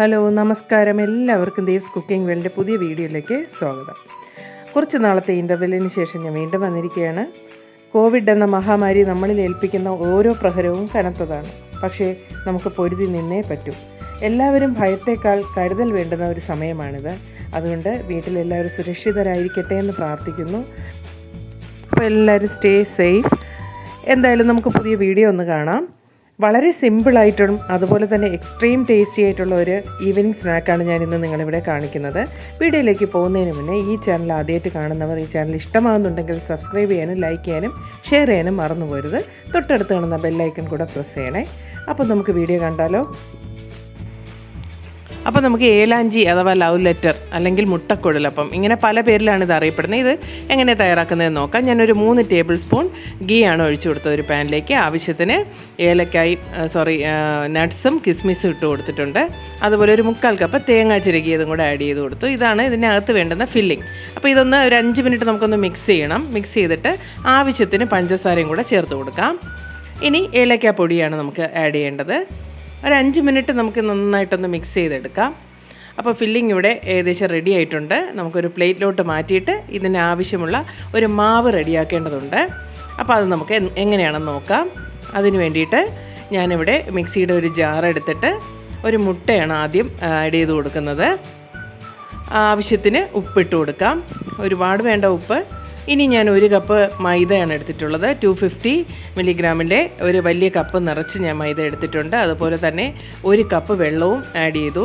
Hello നമസ്കാരം, എല്ലാവർക്കും Dev's cooking വേൾഡിൻ്റെ പുതിയ വീഡിയോയിലേക്ക് സ്വാഗതം. കുറച്ച് നാളത്തെ ഇൻ്റർവെല്ലിന് ശേഷം ഞാൻ വീണ്ടും വന്നിരിക്കുകയാണ്. കോവിഡ് എന്ന മഹാമാരി നമ്മളിൽ ഏൽപ്പിക്കുന്ന ഓരോ പ്രഹരവും കനത്തതാണ്. പക്ഷേ നമുക്ക് പൊരുതി നിന്നേ പറ്റൂ. എല്ലാവരും ഭയത്തേക്കാൾ കരുതൽ വേണ്ടുന്ന ഒരു സമയമാണിത്. അതുകൊണ്ട് വീട്ടിലെല്ലാവരും സുരക്ഷിതരായിരിക്കട്ടെ എന്ന് പ്രാർത്ഥിക്കുന്നു. അപ്പോൾ എല്ലാവരും സ്റ്റേ സേഫ്. എന്തായാലും നമുക്ക് പുതിയ വീഡിയോ ഒന്ന് കാണാം. വളരെ സിമ്പിളായിട്ടും അതുപോലെ തന്നെ എക്സ്ട്രീം ടേസ്റ്റി ആയിട്ടുള്ള ഒരു ഈവനിങ് സ്നാക്കാണ് ഞാൻ ഇന്ന് നിങ്ങളിവിടെ കാണിക്കുന്നത്. വീഡിയോയിലേക്ക് പോകുന്നതിന് മുന്നേ ഈ ചാനൽ ആദ്യമായിട്ട് കാണുന്നവർ ഈ ചാനൽ ഇഷ്ടമാകുന്നുണ്ടെങ്കിൽ സബ്സ്ക്രൈബ് ചെയ്യാനും ലൈക്ക് ചെയ്യാനും ഷെയർ ചെയ്യാനും മറന്നു പോരുത്. തൊട്ടടുത്ത് കാണുന്ന ബെല്ലൈക്കൺ കൂടെ പ്രസ് ചെയ്യണേ. അപ്പോൾ നമുക്ക് വീഡിയോ കണ്ടാലോ. അപ്പോൾ നമുക്ക് ഏലാഞ്ചി അഥവാ ലവ് ലെറ്റർ അല്ലെങ്കിൽ മുട്ടക്കുഴലപ്പം, ഇങ്ങനെ പല പേരിലാണ് ഇത് അറിയപ്പെടുന്നത്. ഇത് എങ്ങനെ തയ്യാറാക്കുന്നതെന്ന് നോക്കാം. ഞാനൊരു 3 ടേബിൾ സ്പൂൺ ഗീ ആണ് ഒഴിച്ചു കൊടുത്തത് ഒരു പാനിലേക്ക്. ആവശ്യത്തിന് നട്ട്സും കിസ്മിസും ഇട്ട് കൊടുത്തിട്ടുണ്ട്. അതുപോലെ ഒരു 1/4 കപ്പ് തേങ്ങ ചിരകിയതും കൂടെ ആഡ് ചെയ്ത് കൊടുത്തു. ഇതാണ് ഇതിനകത്ത് വേണ്ടുന്ന ഫില്ലിങ്. അപ്പോൾ ഇതൊന്ന് ഒരു 5 മിനിറ്റ് നമുക്കൊന്ന് മിക്സ് ചെയ്യണം. മിക്സ് ചെയ്തിട്ട് ആവശ്യത്തിന് പഞ്ചസാരയും കൂടെ ചേർത്ത് കൊടുക്കാം. ഇനി ഏലക്ക പൊടിയാണ് നമുക്ക് ആഡ് ചെയ്യേണ്ടത്. ഒരു 5 മിനിറ്റ് നമുക്ക് നന്നായിട്ടൊന്ന് മിക്സ് ചെയ്തെടുക്കാം. അപ്പോൾ ഫില്ലിംഗ് ഇവിടെ ഏകദേശം റെഡി ആയിട്ടുണ്ട്. നമുക്കൊരു പ്ലേറ്റിലോട്ട് മാറ്റിയിട്ട് ഇതിന് ആവശ്യമുള്ള ഒരു മാവ് റെഡിയാക്കേണ്ടതുണ്ട്. അപ്പോൾ അത് നമുക്ക് എങ്ങനെയാണെന്ന് നോക്കാം. അതിന് വേണ്ടിയിട്ട് ഞാനിവിടെ മിക്സിയുടെ ഒരു ജാർ എടുത്തിട്ട് ഒരു മുട്ടയാണ് ആദ്യം ആഡ് ചെയ്ത് കൊടുക്കുന്നത്. ആവശ്യത്തിന് ഉപ്പിട്ട് കൊടുക്കാം. ഒരുപാട് വേണ്ട ഉപ്പ്. ഇനി ഞാൻ 1 കപ്പ് മൈദയാണ് എടുത്തിട്ടുള്ളത്. 250 മില്ലിഗ്രാമിൻ്റെ ഒരു വലിയ കപ്പ് നിറച്ച് ഞാൻ മൈദ എടുത്തിട്ടുണ്ട്. അതുപോലെ തന്നെ 1 കപ്പ് വെള്ളവും ആഡ് ചെയ്തു.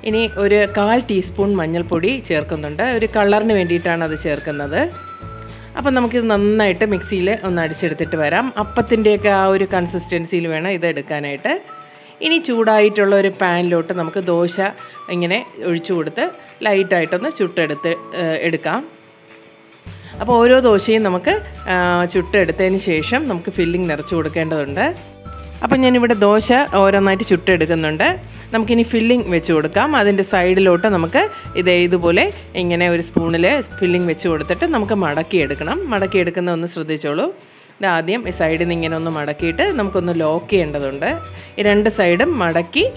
ഇനി ഒരു 1/4 ടീസ്പൂൺ മഞ്ഞൾപ്പൊടി ചേർക്കുന്നുണ്ട്. ഒരു കളറിന് വേണ്ടിയിട്ടാണ് അത് ചേർക്കുന്നത്. അപ്പം നമുക്കിത് നന്നായിട്ട് മിക്സിയിൽ ഒന്ന് അടിച്ചെടുത്തിട്ട് വരാം. അപ്പത്തിൻ്റെയൊക്കെ ആ ഒരു കൺസിസ്റ്റൻസിയിൽ വേണം ഇത് എടുക്കാനായിട്ട്. ഇനി ചൂടായിട്ടുള്ള ഒരു പാനിലോട്ട് നമുക്ക് ദോശ ഇങ്ങനെ ഒഴിച്ചു കൊടുത്ത് ലൈറ്റായിട്ടൊന്ന് എടുക്കാം. അപ്പോൾ ഓരോ ദോശയും നമുക്ക് ചുട്ടെടുത്തതിന് ശേഷം നമുക്ക് ഫില്ലിംഗ് നിറച്ച് കൊടുക്കേണ്ടതുണ്ട്. അപ്പോൾ ഞാനിവിടെ ദോശ ഓരോന്നായിട്ട് ചുട്ടെടുക്കുന്നുണ്ട്. നമുക്കിനി ഫില്ലിംഗ് വെച്ച് കൊടുക്കാം. അതിൻ്റെ സൈഡിലോട്ട് നമുക്ക് ഇതുപോലെ ഇങ്ങനെ ഒരു സ്പൂണിൽ ഫില്ലിംഗ് വെച്ച് കൊടുത്തിട്ട് നമുക്ക് മടക്കിയെടുക്കുന്ന ഒന്ന് ശ്രദ്ധിച്ചോളൂ. ഇതാദ്യം ഈ സൈഡിൽ നിന്ന് ഇങ്ങനെ ഒന്ന് മടക്കിയിട്ട് നമുക്കൊന്ന് ലോക്ക് ചെയ്യേണ്ടതുണ്ട്. ഈ 2 സൈഡും മടക്കി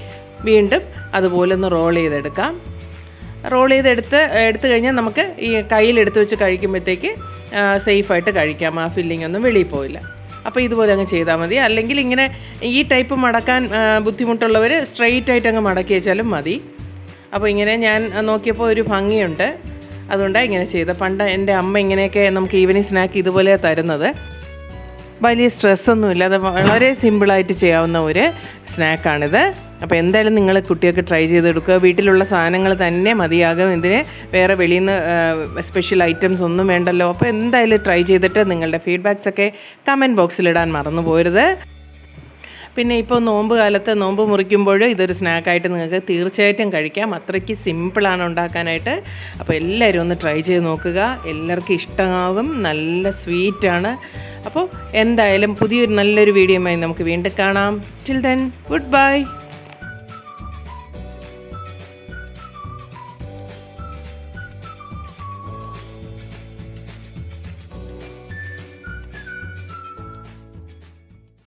വീണ്ടും അതുപോലെ ഒന്ന് റോൾ ചെയ്തെടുക്കാം. റോൾ ചെയ്തെടുത്ത് കഴിഞ്ഞാൽ നമുക്ക് ഈ കയ്യിലെടുത്ത് വെച്ച് കഴിക്കുമ്പോഴത്തേക്ക് സേഫായിട്ട് കഴിക്കാം. ആ ഫില്ലിംഗ് ഒന്നും വെളിയിൽ പോയില്ല. അപ്പോൾ ഇതുപോലെ അങ്ങ് ചെയ്താൽ മതി. അല്ലെങ്കിൽ ഇങ്ങനെ ഈ ടൈപ്പ് മടക്കാൻ ബുദ്ധിമുട്ടുള്ളവർ സ്ട്രെയിറ്റ് ആയിട്ട് അങ്ങ് മടക്കി വെച്ചാലും മതി. അപ്പോൾ ഇങ്ങനെ ഞാൻ നോക്കിയപ്പോൾ ഒരു ഭംഗിയുണ്ട്, അതുകൊണ്ടാണ് ഇങ്ങനെ ചെയ്തത്. പണ്ട് എൻ്റെ അമ്മ ഇങ്ങനെയൊക്കെ നമുക്ക് ഈവനിങ് സ്നാക്ക് ഇതുപോലെ തരുന്നത്. വലിയ സ്ട്രെസ്സൊന്നുമില്ല. അത് വളരെ സിമ്പിളായിട്ട് ചെയ്യാവുന്ന ഒരു സ്നാക്കാണിത്. അപ്പോൾ എന്തായാലും നിങ്ങൾ കുട്ടികൾക്ക് ട്രൈ ചെയ്തെടുക്കുക. വീട്ടിലുള്ള സാധനങ്ങൾ തന്നെ മതിയാകും. ഇതിന് വേറെ വെളിയിൽ നിന്ന് സ്പെഷ്യൽ ഐറ്റംസ് ഒന്നും വേണ്ടല്ലോ. അപ്പോൾ എന്തായാലും ട്രൈ ചെയ്തിട്ട് നിങ്ങളുടെ ഫീഡ്ബാക്സൊക്കെ കമൻറ്റ് ബോക്സിലിടാൻ മറന്നു പോരുത്. പിന്നെ ഇപ്പോൾ നോമ്പ് കാലത്ത് നോമ്പ് മുറിക്കുമ്പോൾ ഇതൊരു സ്നാക്കായിട്ട് നിങ്ങൾക്ക് തീർച്ചയായിട്ടും കഴിക്കാം. അത്രയ്ക്ക് സിമ്പിളാണ് ഉണ്ടാക്കാനായിട്ട്. അപ്പോൾ എല്ലാവരും ഒന്ന് ട്രൈ ചെയ്ത് നോക്കുക. എല്ലാവർക്കും ഇഷ്ടമാകും. നല്ല സ്വീറ്റാണ്. അപ്പോൾ എന്തായാലും നല്ലൊരു വീഡിയോയുമായി നമുക്ക് വീണ്ടും കാണാം. Till then good bye.